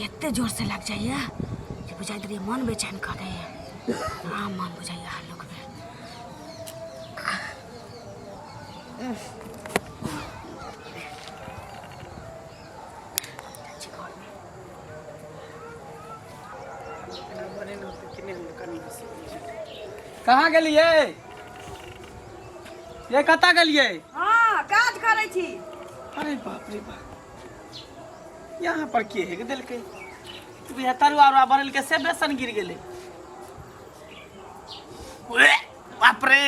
एते जोर से लग जाइए कि बुझाइत रही मन बेचैन कर दे। हाँ मन बुझाइए लोग में। कहाँ गेलिए? ये कता गेलिए? हाँ काज करे छी। अरे बाप रे बाप, यहाँ पर के है दिल के तरुआ बनल के से बेसन गिर गेले। बाप रे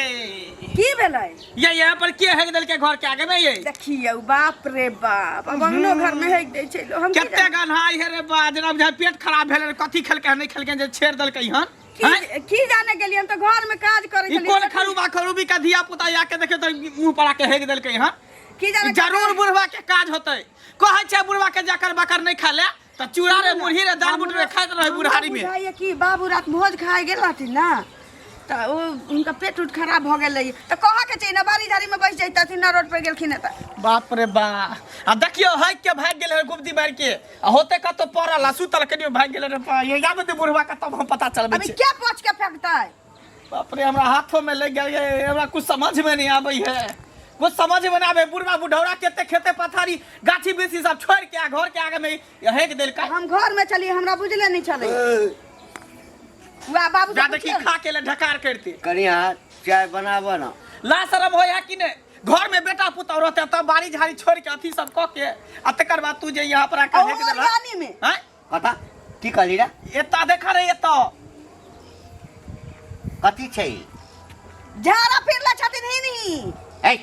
की भेलै? ये यहाँ पर के है दिल के घर के आगे में ये देखिए बाप रे बाप, अब अंगनो घर में है दे छै हम केते गन्हाई है रे बा। जना बुझा पेट खराब भेल, कथी खेलके नहीं खेलके जे छेड़ देलकै हन। की जाने गेलिए, हम तो घर में काज करे ई कोन खरूबी का धिया पुता आके देखे तो मुंह पड़ा के हेग देलकै हन। की जाने जरूर बुढ़वा के काज होतै। कहै छै बुढ़वा के जाकर बकर नहीं खा ले तो चूड़ा रे मुरही रे दाल बुट रे खाइत रहे बुढ़ारी में। बुझाइए कि बाबू रात भोज खाए गेल रहथिन ना, तो उनका पेट उठ खराब हो गेलै, तो कहा के चाहिए ना बारी झाड़ी में बैठ जाइतथिन ना, रोड पर गेलखिन त। बाप रे बा, आ देखियो है के भाग गेल है गुप्ती मार के, आ होते का तो पड़ल सुतल कनियो भाग गेल रे पा। ये जाबे ते बुढ़वा का तब हम पता चलबे अभी क्या पोछ के फेंकतै? बाप रे हमरा हाथों में लग गया, हमरा कुछ समझ में नहीं आबै है, कुछ समझ में नहीं आवे। बुढ़वा बुढ़ौरा केते खेते पथारी गाछी बेसी सब छोड़ के घर के आगे में हेक देल का। हम घर में चलिए, हमरा बुझले नहीं चले। वाह बाबू जा देखी खा के ले ढकार करते कनिया चाय बनाबो ना। ला शरम होया कि ने? घर में बेटा पुता रहते तब बारी झाड़ी छोड़ के अथी सब क के आ तकर बाद तू जे यहाँ पर आके हेक देला रानी में हैं कता की कहली रे? एता देखा रे एता कथी छै? झाड़ा फिरला छथिन ही नहीं। ए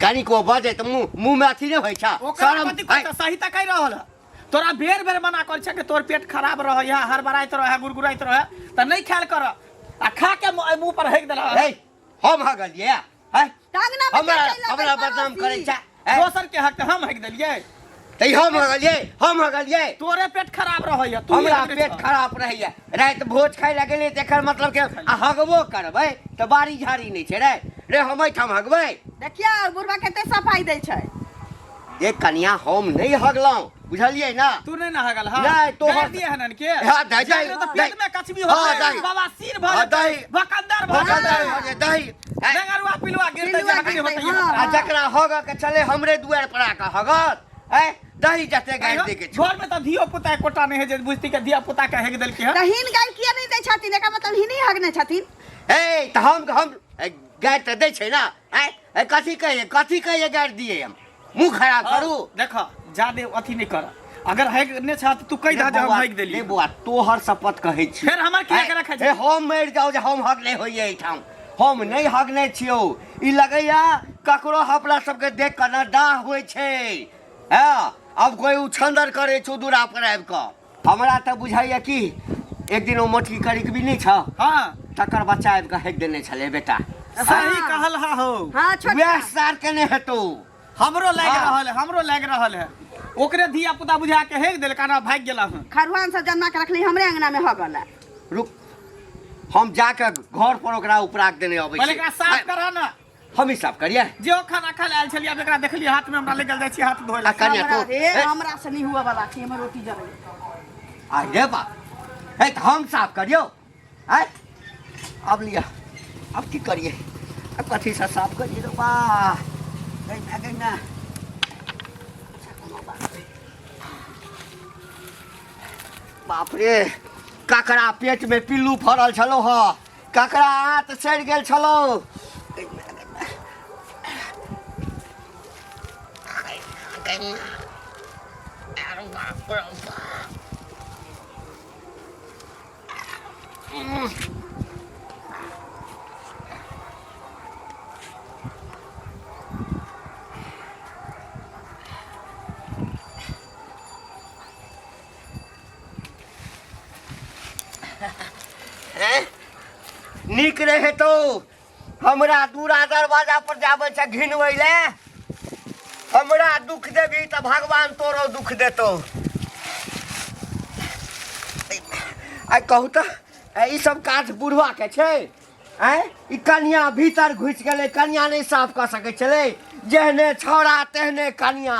कानी को बजे त मुंह में अथी नहीं होय छ? ओकरा पति को सही त कह रहल है। तोरा बेर बेर मना कर छ के तोर पेट खराब रह या हड़बड़ाइत रह गुरगुराइत रह त नहीं खायल कर, आ खा के मुंह पर हेक देला। ए हम हगलिए है टांगना में हमरा बदनाम करे छ? दोसर के हक हम हेक देलिए तै हम हगलिए तोरे पेट खराब रहैया। तू हमरा पेट खराब रहैया। रात भोज खाय ला गेले तेकर मतलब के आ हगबो करबै त बारी झाड़ी नहीं छै रे। रे हम ठाम हगबै। देखिया बुढ़वा केते सफाई दै छै। ए कनिया हम नहीं हगलौ, बुझलिए ना? तू नहीं ना हगल? हां नहीं तो हर दिए हनन के हां दे दे तो पेट में कचबी हो बाबा सिर भर भकंदर दही डंगरवा पिलवा गिरते जाके होतै। आ जकरा हग के चले हमरे दुआर पर आके हगत है दही जते गाड़ दे के घर में त धियो पुता कोटा नहीं है जे बुझती के धिया पुता के हेग देल के। तहीन गाय किया नहीं दै छथिन? एका मतलब ही नहीं हगने छथिन। ए त हम गाड़ त दै छै ना। ए कथी कहिए गाड़ दिए हम? मुंह खराब करू। देखा जादे अथी नहीं कर, अगर हेग ने छ त तू कह दा जे हम हेग देली। ए बुआ तोहर शपथ कहै छी। फिर हमर के रखै छै? ए हम मर जाऊ जे हम हगले होइए ठाम। हम नहीं हगने छियो। ई लगैया ककरो हपला सबके देख के ना डाह होय छै। हां अब कोई उछंदर करे छो दूरा पर आब के। हमरा त बुझाइया कि एक दिन ओ मटकी करी भी नहीं छ। हां तकर बच्चा आब के हेग देने छले बेटा। सही कहल हा हो। हां छोट वह सार के ने हेतो हमरो लाग रहल है। ओकरे धिया पुता बुझा के हेग देल काना भाग गेला हन। खरवान सब जन्मा के रखली हमरे अंगना में हगल। रुक हम जाके घर पर ओकरा उपराक देने अबै छी। पहले एकरा साफ करा ना। हम ही साफ करिए। जे खाना खा आयल छलिए अब एकरा देखलिए हाथ में हमरा लेगल जाय छी हाथ धोय ला। कन्या तो हमरा से नहीं हुआ वाला छी, हमर रोटी जरै। आ रे बा ए त हम साफ करियो। है अब लिया अब की करिए? अब कथी से साफ करिए रे बा? गई ना बाप रे ककरा पेट में पिल्लू फरल छलो ह, ककरा आंत सड़ गेल छलो। निक रहे तो हमरा दूरा दरवाजा पर जाबे छ घिनबै ले। हमरा दुख देबी त भगवान तोरो दुख देतो। आई कहू त ई सब काज बुढ़वा के छै। ई कन्या भीतर घुस गेलै, कन्या नहीं साफ कर सके चले। जेहने छोड़ा तेहने कन्या।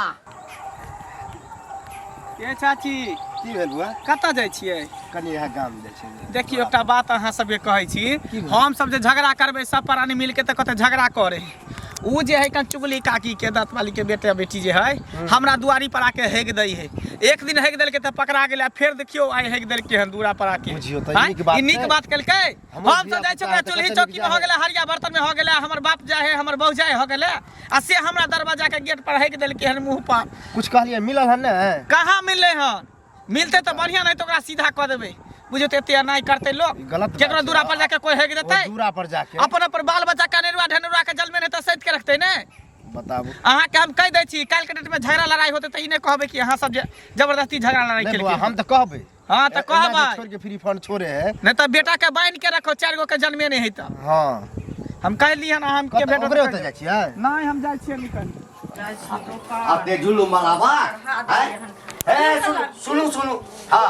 के चाची की भेल बुआ कतऽ जाइ छियै कनी यहाँ गाम जाइ छै देखियो एकटा बात अहाँ सबके कहै छी हम सब जे झगड़ा करबै सब प्राणी मिल के तऽ कते झगड़ा करे उ जे है चुगली काकी के दत वाली के बेटा बेटी जे है हमरा दुआरी पर आके हेग दै है एक दिन हेग देल के त पकड़ा गेल फिर देखियो आइ हेग देल के हन दूरा पर आके बुझियो त ई नीक बात केलकै हम सब जाइ छै चूल्ही चौकी में हो गेलै हरिया बर्तन में हो गेलै हमर बाप जाय है हमर बहु जाय हो गेलै आ से हमरा दरवाजा के गेट पर हेग देल के हन मुंह पर कुछ कहलिए मिलल हन ने कहाँ मिलले हन मिलते तो बढ़िया नहीं तो ओकरा सीधा क देबै बुझो ते एते नहीं करते लोग केकरो दूरा पर जाके कोई हेग देतै दूरा पर जाके अपन बाल बच्चा कनेरुआ ढनेरुआ के जल में नहीं तो सैत के रखते ने बताबू अहाँ के हम कह दै छी काल के डेट में झगड़ा लड़ाई होते त ई नहीं कहबे कि अहाँ सब जबरदस्ती झगड़ा लड़ाई केलकै हम त कहबै हां त कहबै छोड़ के फ्री फंड छोड़े है नहीं तो बेटा के बांध के रखो 4 गो के जन्मे नहीं है त हां हम कहली हन हम के बेटा ओकरे होते जाइ छियै नहीं हम जाइ छियै निकल अपने जुलूम मलावा ए सुनु सुनु हां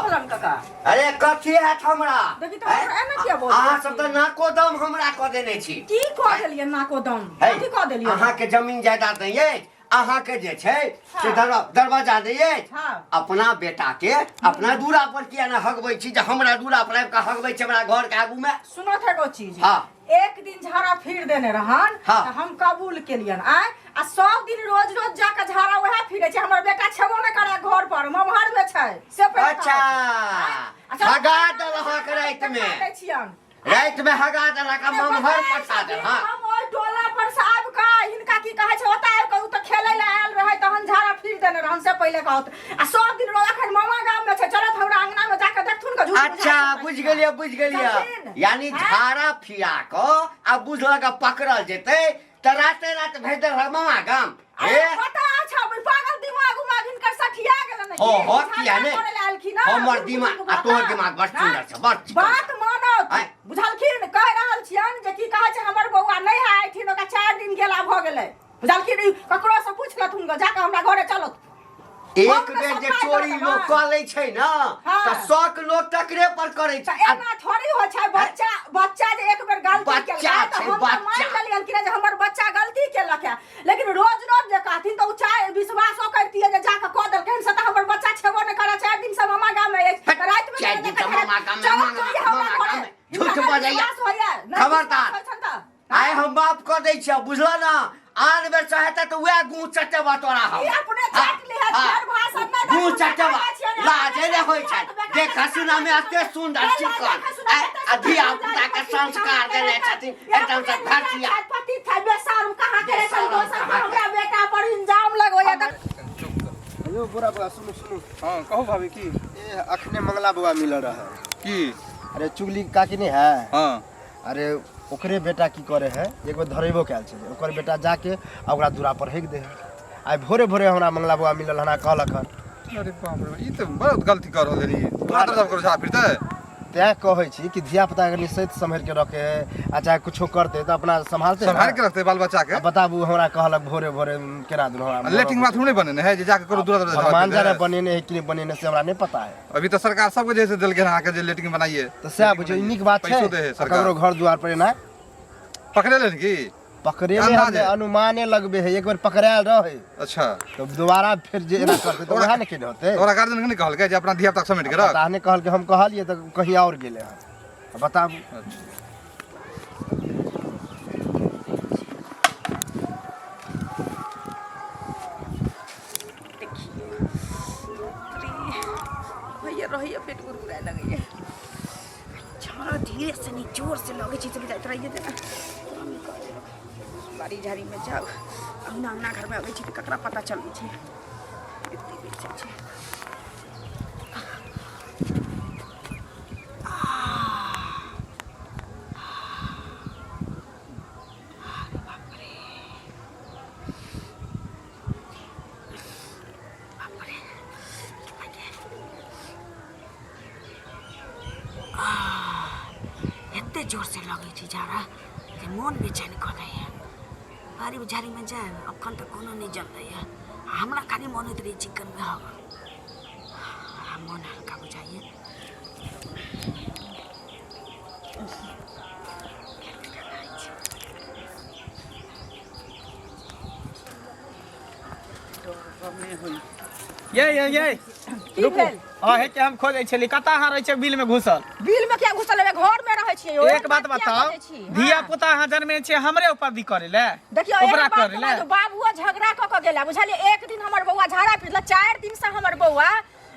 अरे कथी है हमरा देखि तो एना किया बोल अहाँ सब त नाको दम हमरा क देने छी की कह देलियै नाको दम कथी कह देलियै अहाँ के जमीन जायदाद नहीं है अहाँ के जे छै से दरवाजा दैये अपना बेटा के अपना दूरा पर किया ना हगबै छी जे हमरा दूरा पर आबि के हगबै छै हमरा घर के आगू में सुनो थे एगो चीज हां एक दिन झाड़ा फिर देने रहन हाँ। तो हम कबूल केलियन आय आ सब दिन रोज रोज जाके झाड़ा वहे फिरे छै हमर बेटा छेबो न करे घर पर ममहर में छै से पहिले अच्छा हगा देलहा के रात में रात में हगा देलहा का ममहर पछा दे हां हम ओइ टोला पर से आब का हिनका की कहे छै ओता आब के उ त खेलै ला आयल रहे तहन झाड़ा फिर देने रहन से पहिले कहत आ सब दिन रोज अखन मामा गाम में छै चलत हमरा अंगना में जाके देखथुन का झूठ अच्छा बुझ गेलिए यानी झाड़ा फिरा क आ बुझलक पकड़ल जेतै त राते रात भेज दे मामा गाम ए पता अच्छा पागल दिमाग उमा हिनकर सठिया गेल नहीं हो किया ने हमर दिमाग आ तोहर दिमाग बड़ सुंदर छै बड़ बात मानो बुझलखिन कह रहल छियन जे की कहै छै हमर बौआ नहीं है आइठिन ओका 4 दिन गेला भ गेलै बुझलखिन ककरो से पूछलथुन जाके हमरा घरे चलत एक बेर जे चोरी लोग क लै छै न त शौक लोग तकरे पर करै छै एना थोड़ी हो छै बच्चा जे एक बेर गलती केलक त हम मान लेलियन कि जे हमर बच्चा गलती केलक है लेकिन रोज रोज जे कहथिन त उ चाहे विश्वासो करतिए जे जाके क देलखिन से त हमर बच्चा छेबो न करे 4 दिन से मामा गाम में रात में 4 दिन से मामा गाम में झूठ बजैया खबरदार आइ हम बाप क दै छियै बुझला ना आन बेर चाहता तो वह गूं चटवा तोरा हम अपने चट लिया चार भाषा में गूं चटवा लाजे रे होय छै देख सुना में एते सुंदर चिकन अधिया पुता के संस्कार देने छथिन एकदम से भरतिया पति था बेसारू कहां के दोसर हमरा बेटा पर इंजाम लगोया त हेलो बुरा बुआ सुनु हां कहू भाभी की ए अखने मंगला बुआ मिल रहा की अरे चुगली काकी नहीं है हां अरे ओकरे बेटा की करे है एक बार धरेबो कैल छै ओकर बेटा जाके ओकरा दूरा पर हेक दे आइ भोरे भोरे हमरा मंगला बुआ मिलल हना कहलक अरे बाप रे ई त बहुत गलती कर रहल नी तोरा सब करो छा फिर त तै कहै छी कि धिया पुता के निश्चित संभल के रखे आ चाहे कुछो करते त अपना संभाल के रखते बाल बच्चा के बताबू हमरा कहलक भोरे भोरे केना दुन हमरा लेटिंग बाथरूम नहीं बने है जे जाके करो दूरा दूरा मान जाने बनेने है कि नहीं बनेने से हमरा नहीं पता है अभी तो सरकार सब के जैसे दिल के रहा के जे लेटिंग बनाइए तो से बुझो नीक बात है ककरो घर द्वार पर ना पकड़े ले की पकड़े में अनुमाने लगबे है एक बार पकड़ायल रहे अच्छा तो दोबारा फिर जे एना करते तो वहां ने के होते तोरा गार्जियन के नहीं कहल के जे अपना धिया तक समेट के रख ताने कहल के हम कहलिए त कहीं और गेले हैं बताबू भैया रहिए पेट गुरगुराए लगइए छाड़ा धीरे से नहीं जोर से लगे छी चली जात रहिए देना बारी झाड़ी में जाओ अंगना अंगना घर में आबै छी त ककरा पता चलै छै एत्ते बेचै छै एत्ते जोर से लगे छी झाड़ा जे मन बेचैन क दै बारी झाड़ी में जाए अखन तक कोनो नहीं जल रही है हमरा खाली मन होत रही चिकन में हवा मन हल्का बुझाइए ये की भेल है कि हम खोजे छली कता अहाँ रहै छै बिल में घुसल बिल में क्या घुसल है घर में रहै छियै एक बात बताओ धिया पुता अहाँ जन्मे छियै हमरे ऊपर दी करे ले देखियो ओकरा करे ले बाबुआ झगड़ा क के गेला बुझलिए एक दिन हमर बौआ झाड़ा पिटला 4 दिन से हमर बौआ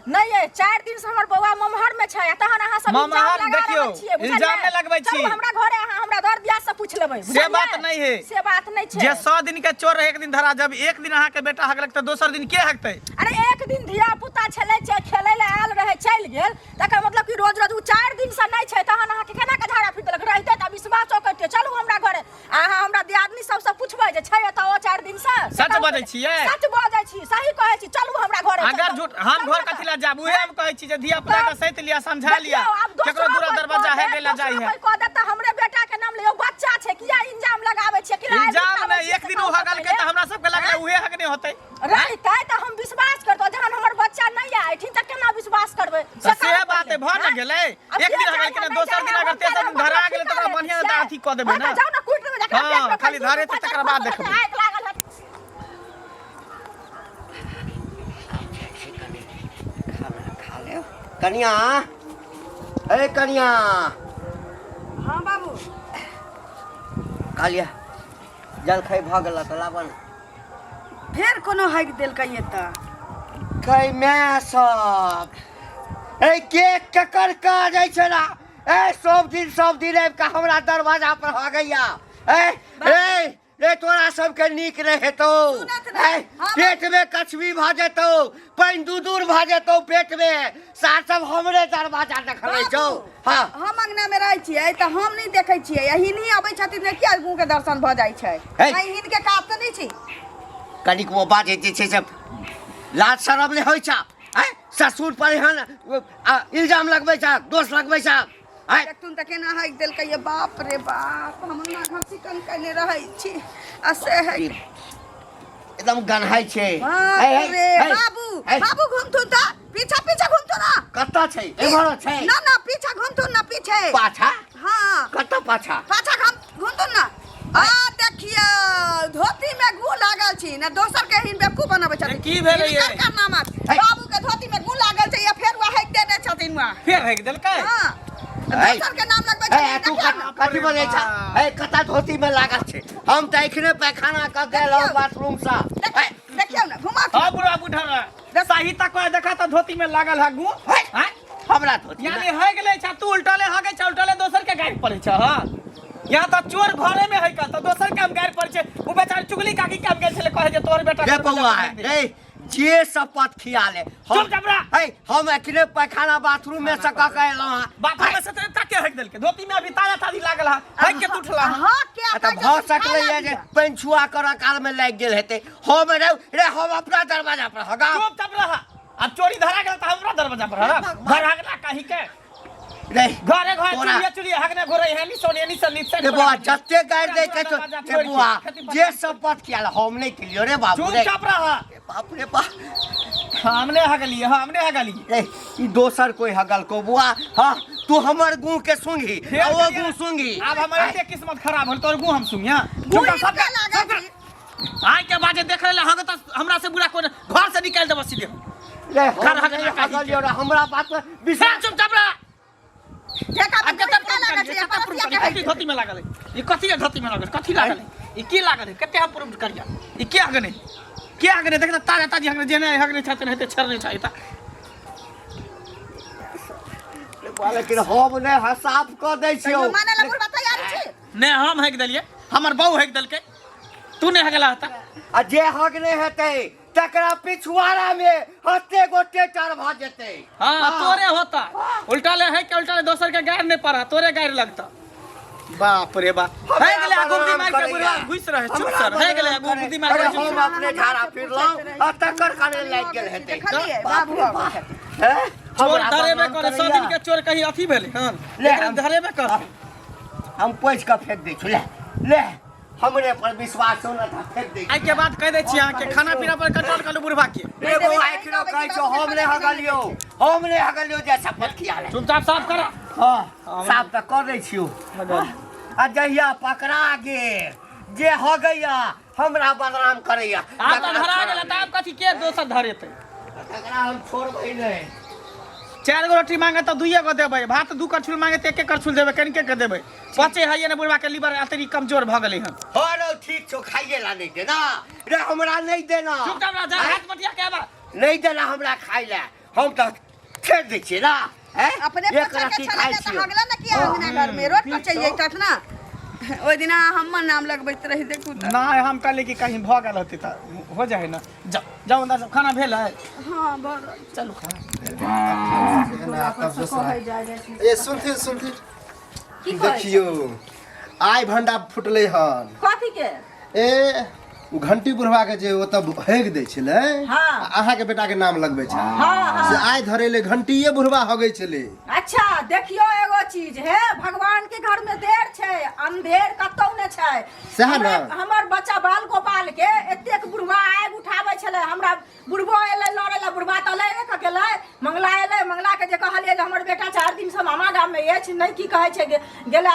नहीं है 4 दिन से हमर बौआ ममहर में छै तहन अहाँ सब ममहर देखियो इल्जाम में लगबै छी हमरा घरे अहाँ हमरा दर दिया से पूछ लेबै से बात नहीं है से बात नहीं छै जे 100 दिन के चोर एक दिन धरा जब एक दिन अहाँ के बेटा हगलक त दोसर दिन के हगतै अरे एक दिन धिया पुता छले छै खेलै ले आयल रहे चल गेल तकर मतलब कि रोज रोज 4 दिन से नहीं छै तहन अहाँ के केना के झाड़ा पिटलक रहते त विश्वास करते चलू हमरा घरे अहाँ हमरा दियादनी सब से पूछबै जे छै त 4 दिन से सच बजै छियै सच बजै छी सही कहै छी चलू हमरा घरे अगर झूठ हम घर कथि ला जाब उहे हम कहै छी जे धिया पुता के सहित लिया समझा लिया केकरो दूर दरवाजा है गेला जाई है कोई कह देता हमरे बेटा के नाम लियो बच्चा छै किया इंजाम लगाबै छै किया इंजाम नहीं एक दिन हगल के त हमरा सब के लगले उहे हगने होतै रहतै त हम विश्वास करतो जहन हमर बच्चा नहीं आइ ठीक त केना विश्वास करबै से बात भ न गेलै एक दिन हगल के दोसर दिन अगर तेसर दिन धरा गेलै त बढ़िया त अथी क देबै ना जाऊ ना कुट देबै जकरा पेट में खाली धरे त तकर बाद देखबै आग लागल है कनिया ए कनिया हां बाबू कालिया जलखै भ गेल त लाबन फेर कोनो हक देलकै त कै मैं सब ए के ककर काज छै ना ए सब दिन आबि के हमरा दरवाजा पर हगैया ए रे तोरा सबके नीक रहे हेतौ पेट में कछवी भ जेतौ पानि दूर भ जेतौ पेट में सार सब हमरे दरवाजा देखबै छौ हां हम अंगना में रहै छियै त हम नहीं देखै छियै यही नहीं आबै छथिन ने किया गुं के दर्शन भ जाय छै नहीं हिनके काज त नहीं छी कनिक वो बात जे छै से लाज शरम ले होइ छ ससुर पर हन इल्जाम लगबै छ दोष लगबै छ तुम त केना हक देलकै ये बाप रे बाप हम ना घसी कन कने रहै छी आ से है एकदम गन्हाई छै अरे बाबू बाबू घुमथुन त पीछा घुमथुन ना कत्ता छै एमहर छै ना पीछा घुमथुन ना पीछे पाछा हां कत्ता पाछा घुमथुन ना आ देखिए धोती में गू लागल छी ना दोसर के हिन बेवकूफ बनाबै छथिन की भेलै ये बाबू के धोती में गू लागल छै या फेर वह हक देने छथिन वहां फेर हक देलकै हां दोसर के नाम लगबै छै तू कथि बोलै छ कत्ता धोती में लागल छै हम त एखने पैखाना क गेलौ बाथरूम से देखियौ ना घुमा हां बुढ़ा बुढ़ा सही तक देखा त धोती में लागल है गू हमरा धोती यानी है गेलै छ तू उल्टले हगे छ उल्टले दोसर के गाइड पड़ै छ हां यहाँ त चोर घरे में है का त दोसर काम गाइड पड़ै छै उ बेचारी चुगली काकी काम गेल छले कहे जे तोर बेटा रे बौआ रे जे शपथ खिया ले हम एखने पैखाना बाथरूम में से क एलौ बाथरूम में से तक हक देलके धोती में अभी ताजा ताजी लागल है हक के उठला हां क्या त भ सकले ये जे पेन छुआ कर काल में लाग गेल हेते हम रे हम अपना दरवाजा पर हगा चुप चप रहा अब चोरी धरा गेल त हमरा दरवाजा पर हगा घर हगला कहि के रे घरे चुलिया हगने घोरे है नि सोने नि सन निचे रे बुआ जत्ते गाड़ दे के रे बुआ जे शपथ किया हम नहीं किलियो रे बाबू चुप चाप रहा बाप रे बाप हमने हगली रे ई दोसर कोई हगल को बुआ हां तू हमर गू के सुंगी वो गू सुंगी अब हमर के किस्मत खराब होल तोर गू हम सुंगिया चुप सब आइ के बाजे देख ले हग त हमरा से बुरा कोन घर से निकाल देब सीधे रे हगलियो रे हमरा बात विश्वास चुप चाप रहा धोती में लागल ये कथी है धोती में लागल कथी लागल ये की लागल है कते हम प्रूफ करिया ये के हगने देख ताजा ताजी हगने जेने हगने छतन हेते छरने चाहिए लेकिन हम ने हिसाब क दै छियो माने ला बुढ़ा तैयार छी ने हम हक देलिए हमर बहू हक देलके तू ने हगला हता आ जे हगने हेते तकरा पिछवाड़ा में हत्ते गोटे टर भ जेते हां तोरे होता उल्टा ले है के उल्टा ले दोसर के गायर ने पड़ा तोरे गायर लगता बाप रे बाप है गेले गुंडी मार के बुढ़ा घुस रहे चुप सर है गेले गुंडी मार के हम अपने झाड़ा फिरलौ आ तकर काने लाग गेल हेते देखलिए बाबू हैं चोर धरेबे करे 100 दिन के चोर कहीं अथी भेले हां लेकिन धरेबे कर हम पोछ के फेंक दै छु ले हमरे पर विश्वास हो न था फेंक दे आई के बात कह दे छी अहाँ के खाना पीना पर कंट्रोल कर लो बुढ़वा के रे वो आइखनो कहै छो हमरे हगलियो जे शपथ किया ले चुपचाप साफ कर हां साफ त कर दै छियो आ जहिया पकड़ा गे जे हगैया हमरा बदनाम करैया आप तो धरा गेल त आप कथि के दोसर धरेते एकरा हम छोड़बै नहीं। 4 गो रोटी मांगे तो 2 गो देबै, भात 2 करछुल मांगे तो 1 करछुल देबै, कनिके के देबै। पचे है ने बुढ़वा के लीवर अतरी कमजोर भ गेलै हन। और ठीक छो, खाइए ला नहीं देना रे, हमरा नहीं देना। चुपचाप रह जा, हाथ मटिया के बा नहीं देना हमरा खाइ ला, हम तो छेड़ दै छियै ना। अपने पचा के छाने त हगला न किया अंगना घर में रोड पर चाहिए टट ना। ओइ दिना हमर नाम लगबैत रही देखू त। नहीं हम कहले कि कहीं भ गेल होती त हो जाए ना। जाओ जाओ अंदर, खाना भेल है? हां बर चलू खाना। ए सुनथी की देखियो आइ भंडा फुटले हन। कथी के? ए उ घंटी बुढ़वा के जे ओतऽ हेग दै छलै, हाँ। अहाँ के बेटा के नाम लगबै छै। हाँ, से आइ धरेले घंटीए बुढ़वा हगै छलै। अच्छा देखियो एगो चीज है, भगवान के घर में देर छै, अंधेर कतौ न छै। सएह न। हमर बच्चा बाल गोपाल के एतेक बुढ़वा आगि उठाबै छलै, हमरा बुढ़बो एलै लड़ै ला, बुढ़वा त लै रे गेलै, मंगला एलै, मंगला के जे कहलिए जे हमर बेटा 4 दिन से मामा गाम में अछि, नहीं की कहै छै गेला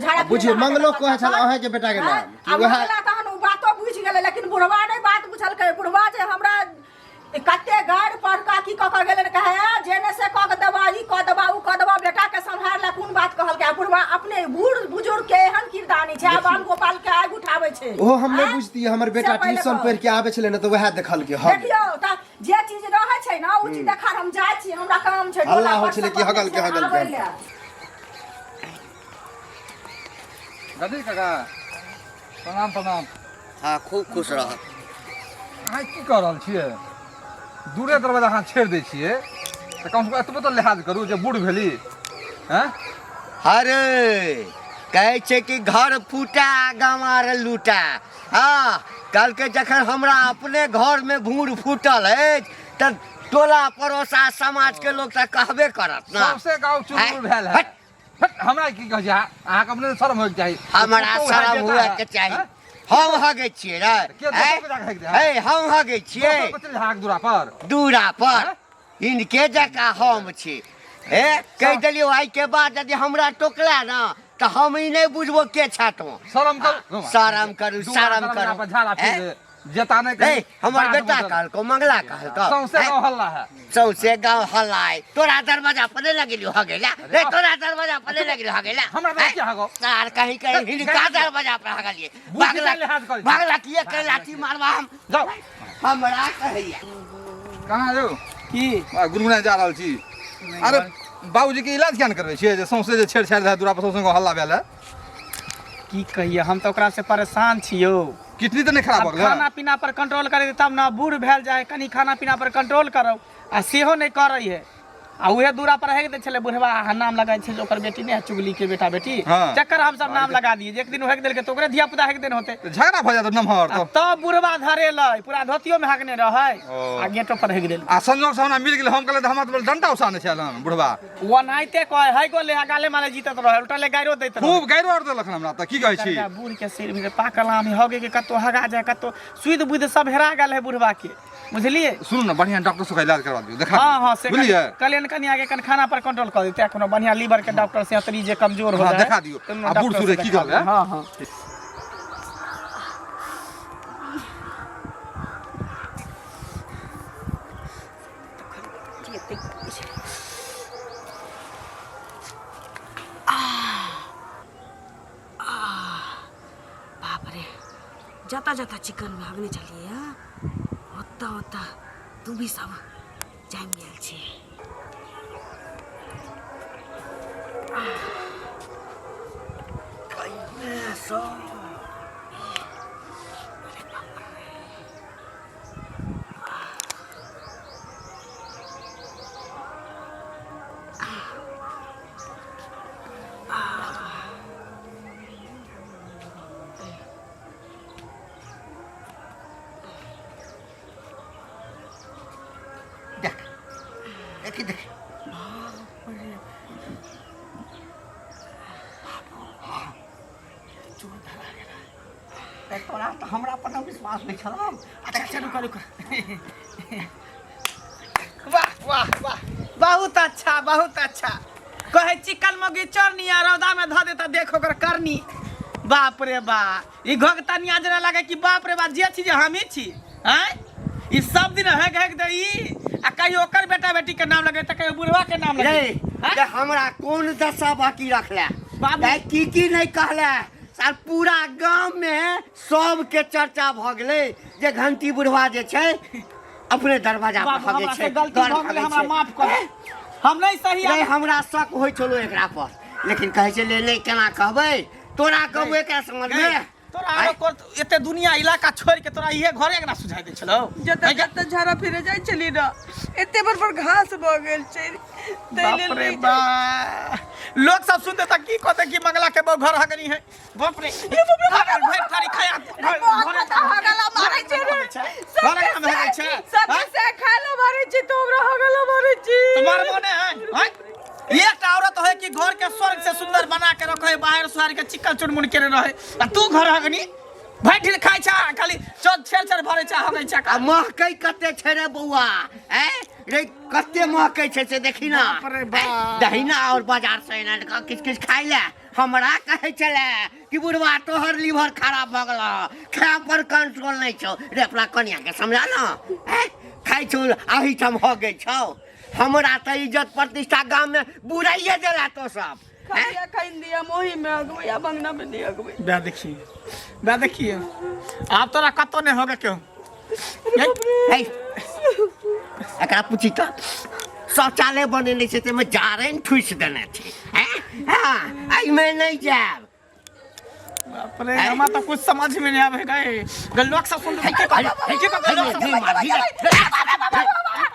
झाड़ा। बुझियो मंगलो कहै छल अहाँ के बेटा के नाम कि वह मंगला तहन उ बातो बुझ गेलै, लेकिन बुढ़वा नहीं बात बुझलकै। बुढ़वा जे हमरा कते गाड़ पर का की क के गेलै, कहे जेने से क देबा, ई क देबा, उ क देबा, बेटा के संभाल ला, कोन बात कहलकै। बुढ़वा अपने बूढ़ बुजुर्ग के एहन किरदानी छै, बाल गोपाल के आगि उठाबै छै। ओहो हम नहीं बुझती, हमर बेटा ट्यूशन पढ़ के आबै छलै न त वह देखल के हग। देखियो त जे चीज रहै छै ना, उ चीज देखा हम जाइ छी, हमरा काम छै। हल्ला होइ छलै कि हगल के हगल के। गदी काका प्रणाम प्रणाम। हाँ खूब खुश रह। अहाँ की कऽ रहल छियै? दूरे दरवाजा अहाँ छेड़ दै छियै तऽ कमसँ कम एतबो तऽ लिहाज करू जे बूढ़ भेली। हैं अरे कहै छै कि घर फूटा गंवार लूटा। हाँ कल के जखन हमरा अपने घर में भूर फूटल अछि तऽ टोला पड़ोसा समाज के लोग तऽ कहबे करत ना। सबसे गाँव चुनमुन भेल है। हट, हमरा की कहै छै? अहाँके अपने शर्म होइके चाही। हमरा शर्म हुए के चाही। हम हगै छियै रे, हम हगै छियै दूरा पर दूरा पर, इनके जकाँ हम छी। कहि देलियो आइ के बाद यदि हमरा टोकला ना तो हम ई नहीं बुझबो के छाटो। शर्म करू, शर्म करू, शर्म करू। झाड़ा फिर जेता नहीं नहीं हमर बेटा कहलको, मंगला कहलको, सौंसे गाँव हल्ला है। सौंसे गाँव हल्ला है। तोरा दरवाजा पर नहीं लगेलियो हगेला रे, तोरा दरवाजा पर नहीं लगेलियो हगेला। हमरा तो क्या हगो? सार कहीं कहीं हिनका दरवाजा पर हगलिए। भागला किए के लाठी मारवा हम जाओ। हमरा कहैया कहाँ जो की गुनगुना जा रहल छी? अरे बाबूजी के इलाज क्या न करबै छियै जे सौंसे जे छेड़छाड़ है दूरा पर सौंसे गाँव हल्ला भेल है? की कहिए, हम तो ओकरा से परेशान छियो। किडनी तो नहीं खराब हो अब गेल? खाना पीना पर कंट्रोल करे तब ना बूढ़ भेल जाए, कनी खाना पीना पर कंट्रोल करो, आ सेहो नहीं कर रही है। आ उहे दूरा पर हेग दे छले बुढ़वा, नाम लगाई छे ओकर बेटी ने चुगली के बेटा बेटी। हाँ। चक्कर हम सब नाम लगा दिए, एक दिन हेग देल के तो ओकरे धिया पुता हेग देन होते। झगड़ा भ जात नमहर तो। तब बुढ़वा धरे लै, पूरा धोतियो में हगने रहे ओ। आ गेटो पर हेग देल। आ संजोग से हमरा मिल गेल, हम कहले हमरा तो डंडा उसाने छल बुढ़वा। वो नाइते कहे है गोले गाले माले जीतत रहे, उल्टा ले गायरो दैत रहे। खूब गायरो और देलक हमरा त की कहै छी? बूढ़ के सिर में पाकला में हगे के कतो हगा जाए, कतो सुध बुध सब हेरा गेल है बुढ़वा के, बुझलिए? सुनू ना, बढ़िया डॉक्टर से इलाज करवा दियो, देखा हाँ हाँ से बुझलिए? कल्याण कनी आगे कन खाना पर कंट्रोल कर देते, कोनो बढ़िया लीवर के डॉक्टर से अतरी जे कमजोर हो हाँ, जाए देखा दियो। तो आ बूढ़ डॉक्टर सूढ़े से की देखा गल है? दियो। हाँ हाँ बाप रे, जाता जाता चिकन भागने चलिए। होता होता तू भी सब जाम गेल छी। देखी देखी तोरा तो हमरा पर न विश्वास नहीं छल। अच्छा चलू करू। वाह वाह वाह, बहुत अच्छा बहुत अच्छा। कहे चिकन मोगी चोरनी आ रौदा में धो देता, देखो कर करनी। बाप रे बा, ई घोगता निया जना लगे कि बाप रे बा जे छी जे हमी छी। हैं ई सब दिन हेग हेग दई आ आ कहीं ओकर बेटा बेटी के नाम लगे त कहीं बुढ़वा के नाम लगे रे हमरा कौन दशा बाकी रखले बाबू। की नहीं कहले साल पूरा गांव में सबके चर्चा भ गेलै जे घंटी बुढ़वा जे छै अपने दरवाजा पर बाबू, हगे हमरा छै से गलती घर भ गेलै, हगे हमरा छै। माफ कर। हम नहीं सही नहीं हमरा शक होय छलो एकरा पर लेकिन कहै छै ले नहीं केना कहबै तोरा कहबो एकरा समझ में तोरा आरो कोर एते दुनिया इलाका छोड़ के तोरा इहे घरे के ना सुझाइ दे छलो जतऽ जतऽ झाड़ा फिरे जाइ छली न एते बड़ घास भ गेल छै बाप रे बा लोग सब सुनते त की कहते कि मंगला के बहु घर हगनी है बाप रे भाई थारी खाया घरे त हगला मारै छै रे घरे में हगै छै सब से खालो मारै छै तो हमरा हगला मारै छै तुम्हार मने है एक औरत है कि घर के स्वर्ग से सुंदर बना के रखे बाहर सुहार के चिकन चुनमुन के रहे आ तू घर हगनी भाई ढिल खाइ छा खाली छेर भरे छा हगै छा आ महकै कते छै रे बौआ रे कते महकै छै से देखी ना बाप रे बा। दहिना और बाजार से एना किछ किछ खाइ ले हमरा कहै छले कि बुढ़वा तोहर लीवर खराब भ गेल खाय पर कंट्रोल नहीं छौ रे अपना कन्या के समझा ना खाइ छौ आही ठम हगै छौ हमरा त इज्जत प्रतिष्ठा गांव में बुराइए देला तो सब खाइया खाइन दिया मोही में अगबै या बंगना में नहीं अगबै बा देखिए आप तोरा कतो ने होगे क्यों एकरा पूछी त शौचालय बनेने छै ते में जारैन ठुस देने छै आई में नहीं जाब बाप रे हमा तो कुछ समझ में नहीं आवे गए लोग सब सुन के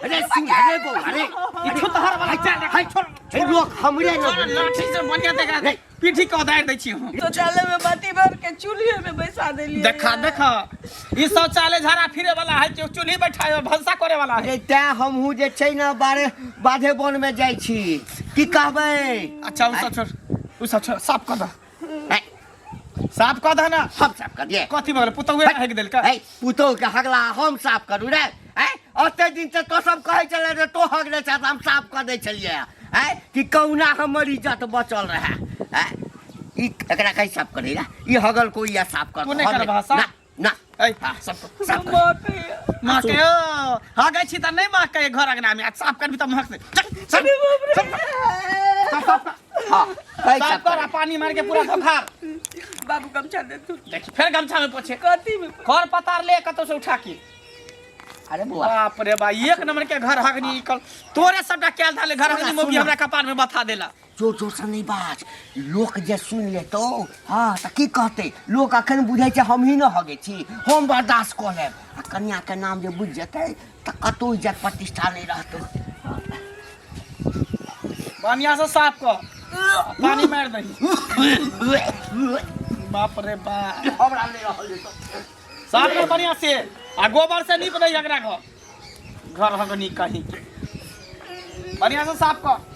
अरे सुन रे बो अरे इठो तहर वाला चल हाय छोड़ लोग हमरे लाठी से बनिया देगा पीठी को उधार दै छी हम शौचालय में बाती भर के चूल्हे में बैसा देलिए देखा ई शौचालय झाड़ा फिरे वाला है जो चूल्ही बैठाए भंसा करे वाला है ते हमहू जे छै ना बाधे वन में जाइ छी की कहबै अच्छा उ सब छोड़ साफ कर दे साफ कर दे ना हम साफ कर दिए कथी भगल पुतौए हेग देल का पुतौ के हगला हम साफ करू रे ओते दिन से तो सब कहै छले जे तो हगले छ हम साफ कर दै छलिए कि कौना हमर इज्जत बचल रहे ई एकरा कहि साफ करै रे ई हगल को या साफ कर तू नहीं करबा साफ? ना साफ कर मां के हा गई छी त नहीं मां के घर अंगना में साफ करबी त महक से हां साफ कर पानी मार के पूरा बुखार बाबू गमछा दे तू देख फिर गमछा में पोछे कथी में खर पतार ले कतो से उठा के अरे बुआ बाप रे बा एक नंबर के घर हगनी कल तोरे सबटा कैल धाले घर हगनी मोबी हमरा कपार में बता देला जोर से नहीं बाज लोग जे सुन ले तो हाँ त की कहते लोग अखन बुझै छै हम ही न हगे छी हम बर्दाश्त क लेब आ कन्या के नाम जे बुझ जेतै त कतो इज्जत प्रतिष्ठा नहीं रहतै बढ़िया से साफ कर पानी मार दही बाप रे बा हमरा नहीं रहल साफ कर बढ़िया से आ गोबर से नीप दही एकरा घर हगनी कहीं के बढ़िया से साफ कर